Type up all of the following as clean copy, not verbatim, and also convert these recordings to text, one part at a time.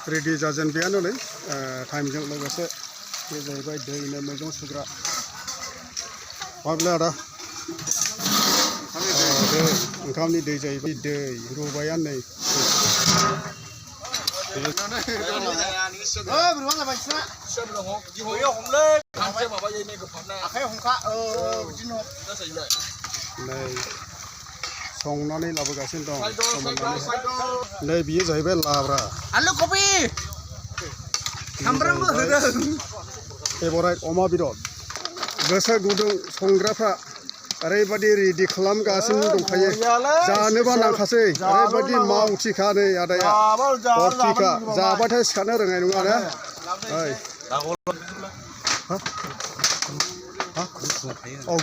ready zazen बेयानो नै टाइमजों लोगोसे बे जाहैबाय दैनो मैगं सुग्रा माब्ला आदा दै ओंखामनि दै जाहैबाय दै रुबायानो नै संनानै लाबोगासिनो दं नै बियो जाहैबाय लाब्रा आलु कबि सामब्रामबो होदों फेभराइट अमा बेदर गोसो गुदुं संग्राफ्रा ओरैबायदि रेडि खालामगासिनो दंखायो जानोबा नांखासै ओरैबायदि मावथिखा नै आदाया बरथिखा जाबाथाय सिखारनो रोंनाय नङा ना ओइ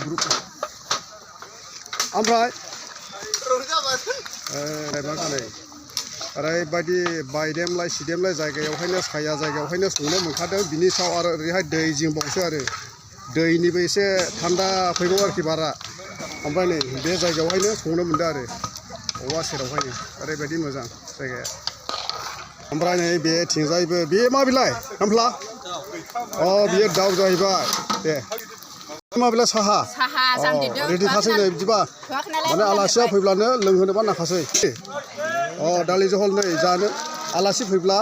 ग्रुप ओमफ्राय ओरैबायदि बायदेमलाय सिदेमलाय जायगायावहायनो साया जायगायावहायनो संनो मोनखादों बिनि सायाव आरो ओरैहाय दै जिंबावसो आरो दैनिबो एसे थान्दा फैगौ आरोखि बारा ओमफ्राय नै बे जायगायावहायनो संनो मोनदों आरो औवा सेरावहायनो ओरैबायदि मोजां जायगाया ओमफ्राय नै बे थिंजायबो बे मा बिलाय खामफ्ला बियो दाउ जाहैबाय दे मा बिलाय साहा रेडि खासै नै बिदिबा माने आलासिया फैब्लानो लोंहोनोबा नांखासै दालि जहल नै जानो आलासि फैब्ला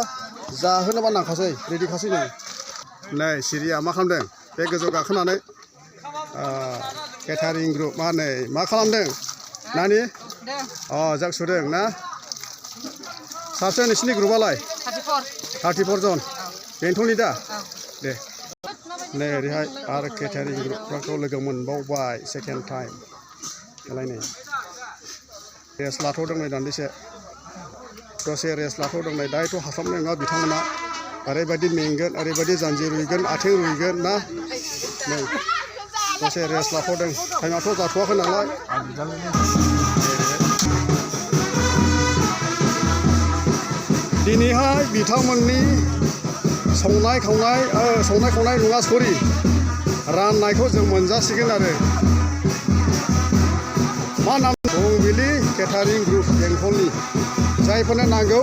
जाहोनोबा नांखासै रेडि खासै नै सिरिया मा खालामदों बे गोजौ गाखोनानै केटारिं ग्रुप मा खालामदों नानि जाग सुदों ना साबसे नोंसिनि ग्रुपआलाय 34 जन बेंटलनि दा दे नै ओरैहाय आरो केटारिं ग्रुपफोरखौ लोगो मोनबावबाय सेकेन्ड टाइम खालायनाय रेस्ट लाथ'दों नै दान्दिसे दसे रेस्ट लाथ'दों नै दायोथ' हास्लाबनाय नङा बिथांमोना ओरैबायदि मेंगोन ओरैबायदि जानजि रुइगोन आथिं रुइगोन ना नै दसे रेस्ट लाथ'दों टाइमाथ' जाथ'वाखै नालाय दिनैहाय बिथांमोननि संनाय खावनाय नङा सरि राननायखौ जों मोनजासिगोन आरो मा नाम फुंबिलि केटारिं ग्रुप बेंटलनि जायफोरनो नांगौ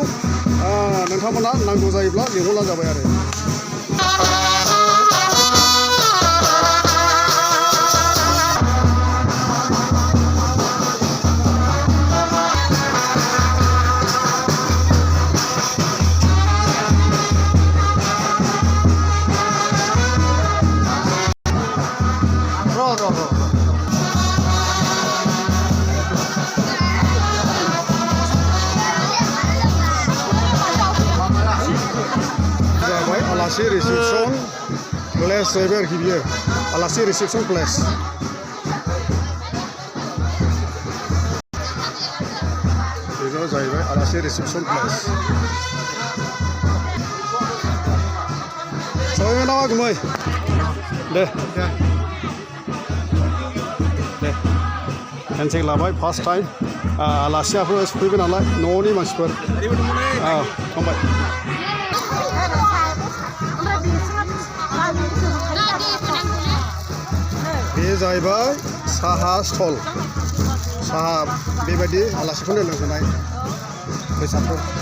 नोंथांमोना नांगौ जायोब्ला लिंहरब्लानो जाबाय आरो आलासि रिसेपसन प्लेस जाहैबाय आरोखि बियो आलासि रिसेपसन प्लेस बेनो जाहैबाय आलासि रिसेपसन प्लेस सहैबाय नामा गुमै दे हेन्डसेक लाबाय फार्स्ट टाइम आलासियाफोर सफैबाय नालाय न'नि मानसिफोर थांबाय बे जाहैबाय साहा स्टल साहा बेबायदि आलासिफोरनो लोंहोनाय बेसादफोर